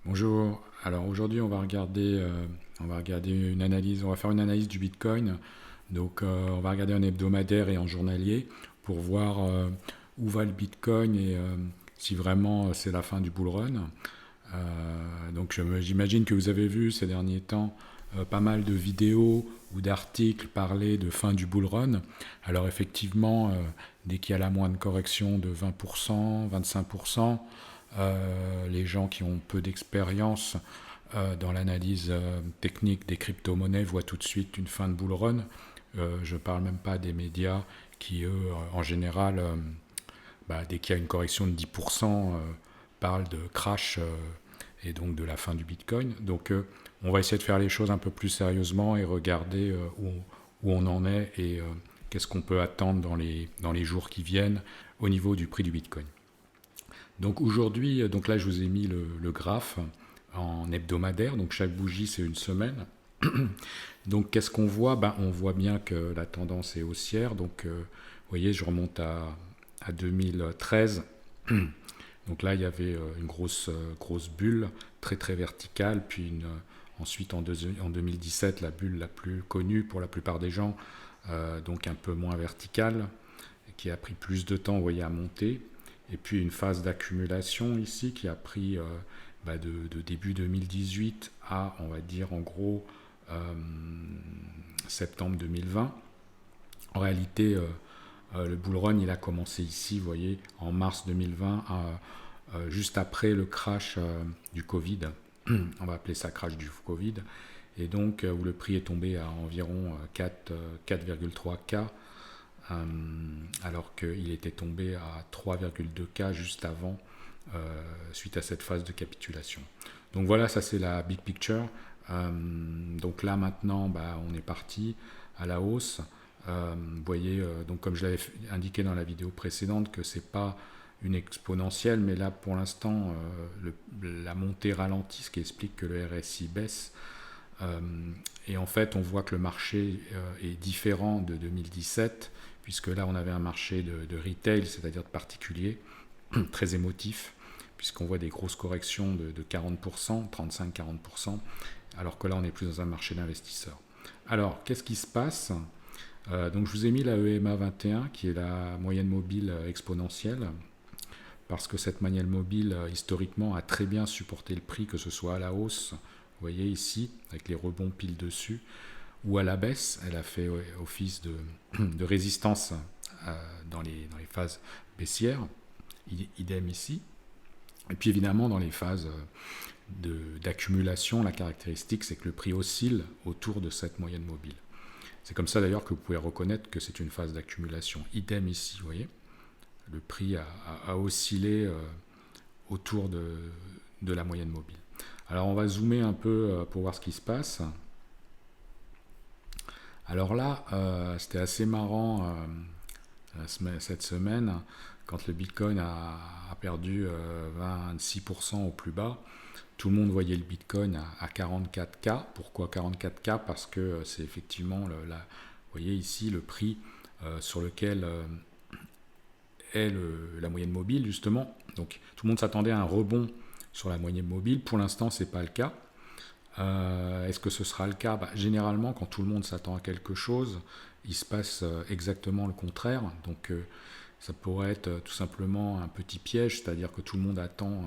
Bonjour. Alors aujourd'hui, on va regarder une analyse, on va faire une analyse du Bitcoin. Donc, on va regarder en hebdomadaire et en journalier pour voir où va le Bitcoin et si vraiment c'est la fin du bull run. Donc, j'imagine que vous avez vu ces derniers temps pas mal de vidéos ou d'articles parler de fin du bull run. Alors, effectivement, dès qu'il y a la moindre correction de 20%, 25%, les gens qui ont peu d'expérience dans l'analyse technique des crypto-monnaies voient tout de suite une fin de bull run. Je ne parle même pas des médias qui, eux, en général, dès qu'il y a une correction de 10%, parlent de crash et donc de la fin du Bitcoin. Donc on va essayer de faire les choses un peu plus sérieusement et regarder où on en est et qu'est-ce qu'on peut attendre dans les jours qui viennent au niveau du prix du Bitcoin. Donc aujourd'hui, donc là je vous ai mis le graphe en hebdomadaire, donc chaque bougie c'est une semaine. Donc qu'est-ce qu'on voit? On voit bien que la tendance est haussière, donc vous voyez je remonte à 2013. Donc là il y avait une grosse bulle très très verticale, puis ensuite en 2017 la bulle la plus connue pour la plupart des gens, donc un peu moins verticale, qui a pris plus de temps, vous voyez, à monter. Et puis une phase d'accumulation ici qui a pris de début 2018 à, on va dire, en gros, euh, septembre 2020. En réalité, le bull run, il a commencé ici, vous voyez, en mars 2020, juste après le crash du Covid. On va appeler ça crash du Covid. Et donc, où le prix est tombé à environ 4,3K, alors qu'il était tombé à 3,2K juste avant, suite à cette phase de capitulation. Donc voilà, ça c'est la big picture. Donc là maintenant, on est parti à la hausse. Vous voyez, donc comme je l'avais indiqué dans la vidéo précédente, que c'est pas une exponentielle, mais là pour l'instant, la montée ralentit, ce qui explique que le RSI baisse. Euh, et en fait, on voit que le marché est différent de 2017, puisque là, on avait un marché de retail, c'est-à-dire de particuliers, très émotif, puisqu'on voit des grosses corrections de 40%, 35-40%, alors que là, on est plus dans un marché d'investisseurs. Alors, qu'est-ce qui se passe? Donc, je vous ai mis la EMA 21, qui est la moyenne mobile exponentielle, parce que cette moyenne mobile, historiquement, a très bien supporté le prix, que ce soit à la hausse, vous voyez ici, avec les rebonds pile dessus, ou à la baisse, elle a fait office de résistance dans les phases baissières, idem ici. Et puis évidemment, dans les phases d'accumulation, la caractéristique, c'est que le prix oscille autour de cette moyenne mobile. C'est comme ça d'ailleurs que vous pouvez reconnaître que c'est une phase d'accumulation. Idem ici, vous voyez, le prix a oscillé autour de la moyenne mobile. Alors on va zoomer un peu pour voir ce qui se passe. Alors là, c'était assez marrant cette semaine, quand le Bitcoin a perdu 26% au plus bas. Tout le monde voyait le Bitcoin à 44K. Pourquoi 44K? Parce que c'est effectivement, vous voyez ici, le prix sur lequel est la moyenne mobile, justement. Donc tout le monde s'attendait à un rebond sur la moyenne mobile. Pour l'instant, ce n'est pas le cas. Est-ce que ce sera le cas? Généralement, quand tout le monde s'attend à quelque chose, il se passe exactement le contraire. Donc, ça pourrait être tout simplement un petit piège, c'est-à-dire que tout le monde attend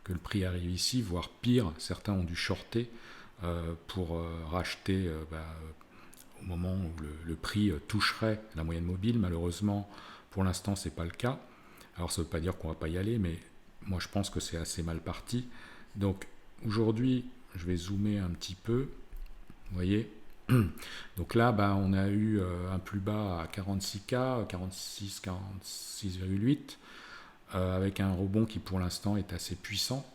que le prix arrive ici, voire pire, certains ont dû shorter pour racheter au moment où le prix toucherait la moyenne mobile. Malheureusement, pour l'instant, ce n'est pas le cas. Alors, ça ne veut pas dire qu'on ne va pas y aller, mais moi, je pense que c'est assez mal parti. Donc, aujourd'hui, je vais zoomer un petit peu, vous voyez. Donc là, on a eu un plus bas à 46K, 46, 46,8, avec un rebond qui pour l'instant est assez puissant.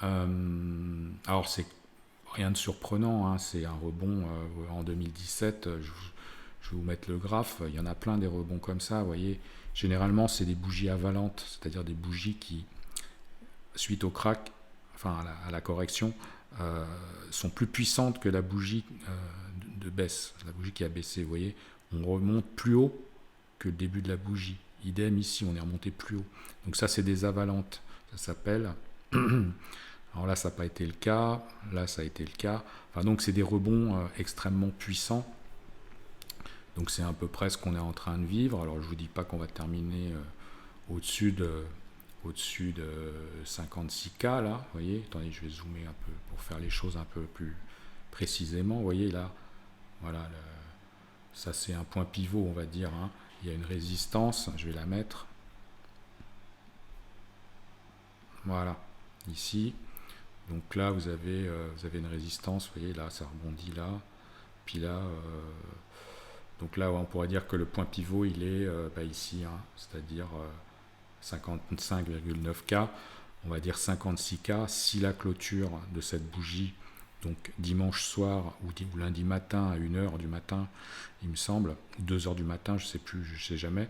Alors c'est rien de surprenant, hein, c'est un rebond en 2017, je vais vous mettre le graphe, il y en a plein des rebonds comme ça, vous voyez. Généralement, c'est des bougies avalantes, c'est-à-dire des bougies qui, suite au crack, enfin à la correction, sont plus puissantes que la bougie de baisse, la bougie qui a baissé. Vous voyez, on remonte plus haut que le début de la bougie. Idem ici, on est remonté plus haut. Donc ça, c'est des avalantes. Ça s'appelle. Alors là, ça n'a pas été le cas. Là, ça a été le cas. Enfin, donc, c'est des rebonds extrêmement puissants. Donc, c'est à peu près ce qu'on est en train de vivre. Alors, je ne vous dis pas qu'on va terminer au-dessus de 56K, là. Vous voyez, attendez, je vais zoomer un peu pour faire les choses un peu plus précisément. Vous voyez, là, voilà, ça, c'est un point pivot, on va dire. Hein. Il y a une résistance. Je vais la mettre. Voilà, ici. Donc là, vous avez une résistance, vous voyez, là, ça rebondit là. Puis là, donc là, on pourrait dire que le point pivot, il est ici, hein, c'est-à-dire 55,9K. On va dire 56K si la clôture de cette bougie, donc dimanche soir ou lundi matin à 1h du matin, il me semble, ou 2h du matin, je ne sais plus, je ne sais jamais.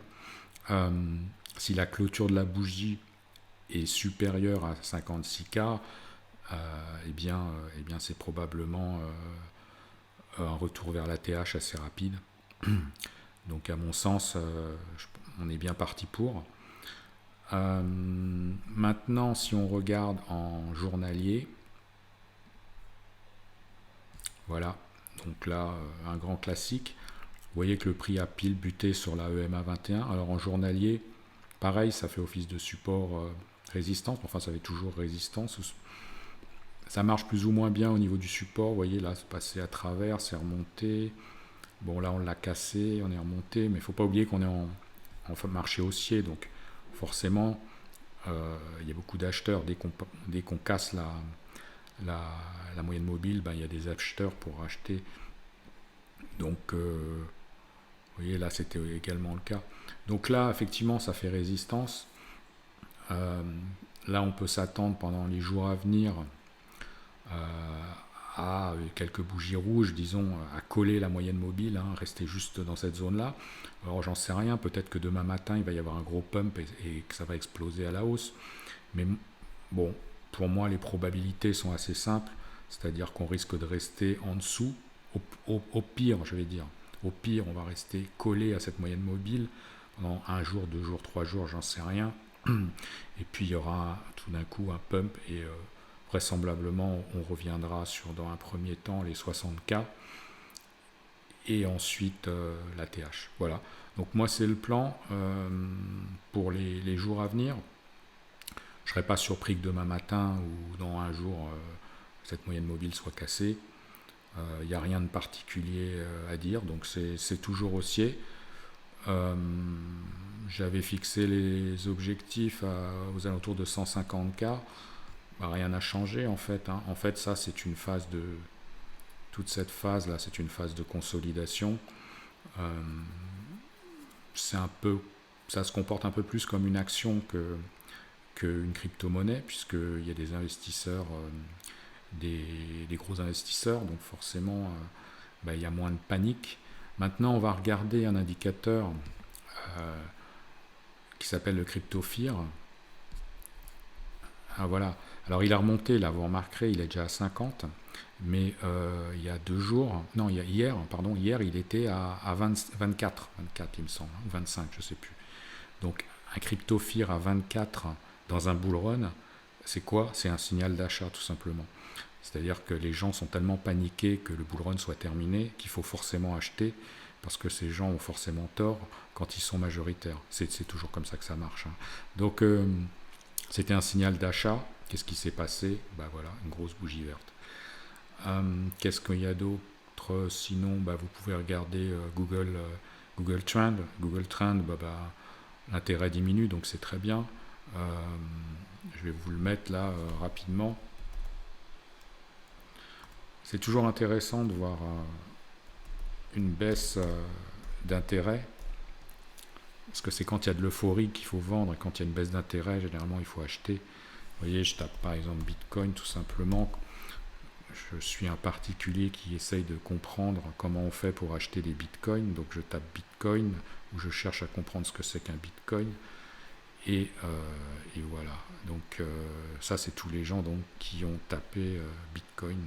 Si la clôture de la bougie est supérieure à 56K, eh bien c'est probablement un retour vers la TH assez rapide. Donc à mon sens, on est bien parti pour. Maintenant, si on regarde en journalier, voilà, donc là, un grand classique. Vous voyez que le prix a pile buté sur la EMA 21. Alors en journalier, pareil, ça fait office de support résistance, enfin ça fait toujours résistance. Ça marche plus ou moins bien au niveau du support. Vous voyez, là, c'est passé à travers, c'est remonté. Bon, là, on l'a cassé, on est remonté, mais il ne faut pas oublier qu'on est en marché haussier. Donc, forcément, il y a beaucoup d'acheteurs. Dès qu'on casse la moyenne mobile, il y a des acheteurs pour acheter. Donc, vous voyez, là, c'était également le cas. Donc là, effectivement, ça fait résistance. Là, on peut s'attendre pendant les jours à venir à quelques bougies rouges, disons, à coller la moyenne mobile, hein, rester juste dans cette zone-là. Alors j'en sais rien, peut-être que demain matin il va y avoir un gros pump et que ça va exploser à la hausse. Mais bon, pour moi les probabilités sont assez simples, c'est-à-dire qu'on risque de rester en dessous, au pire je vais dire, au pire on va rester collé à cette moyenne mobile pendant 1 jour, 2 jours, 3 jours, j'en sais rien. Et puis il y aura tout d'un coup un pump et vraisemblablement, on reviendra sur, dans un premier temps, les 60K et ensuite la TH. Voilà. Donc moi, c'est le plan pour les jours à venir. Je ne serais pas surpris que demain matin ou dans 1 jour, cette moyenne mobile soit cassée. Il n'y a rien de particulier à dire, donc c'est toujours haussier. J'avais fixé les objectifs aux alentours de 150K. Rien n'a changé en fait. Hein. En fait, ça, c'est une phase de. Toute cette phase-là, c'est une phase de consolidation. C'est un peu. Ça se comporte un peu plus comme une action qu'une crypto-monnaie, puisqu'il y a des investisseurs, des gros investisseurs, donc forcément, il y a moins de panique. Maintenant, on va regarder un indicateur qui s'appelle le CryptoFear. Ah, voilà. Alors il a remonté, là vous remarquerez, il est déjà à 50, mais il y a 2 jours, non, hier il était à 24 il me semble, ou 25, je ne sais plus. Donc un CryptoFear à 24 dans un bull run, c'est quoi? C'est un signal d'achat tout simplement. C'est-à-dire que les gens sont tellement paniqués que le bull run soit terminé qu'il faut forcément acheter, parce que ces gens ont forcément tort quand ils sont majoritaires. C'est toujours comme ça que ça marche. Hein. Donc c'était un signal d'achat. Qu'est-ce qui s'est passé? Voilà, une grosse bougie verte. Qu'est-ce qu'il y a d'autre? Sinon, vous pouvez regarder Google Trend. Google Trend, l'intérêt diminue, donc c'est très bien. Je vais vous le mettre là rapidement. C'est toujours intéressant de voir une baisse d'intérêt. Parce que c'est quand il y a de l'euphorie qu'il faut vendre, et quand il y a une baisse d'intérêt, généralement il faut acheter. Vous voyez, je tape par exemple Bitcoin tout simplement. Je suis un particulier qui essaye de comprendre comment on fait pour acheter des Bitcoins. Donc je tape Bitcoin, ou je cherche à comprendre ce que c'est qu'un Bitcoin. Et voilà. Donc ça, c'est tous les gens donc, qui ont tapé Bitcoin.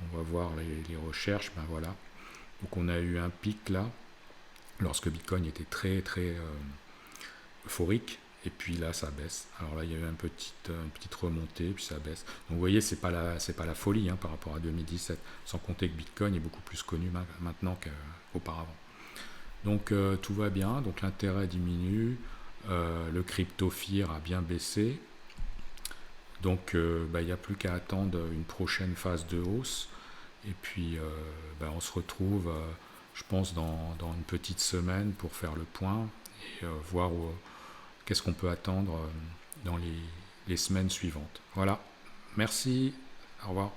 On va voir les recherches. Voilà. Donc on a eu un pic là, lorsque Bitcoin était très très euphorique. Et puis là, ça baisse. Alors là, il y a eu une petite remontée, puis ça baisse. Donc vous voyez, c'est pas la folie hein, par rapport à 2017. Sans compter que Bitcoin est beaucoup plus connu maintenant qu'auparavant. Donc tout va bien. Donc l'intérêt diminue. Le crypto fear a bien baissé. Donc il n'y a plus qu'à attendre une prochaine phase de hausse. Et puis on se retrouve, je pense, dans une petite semaine pour faire le point et voir qu'est-ce qu'on peut attendre dans les semaines suivantes. Voilà, merci, au revoir.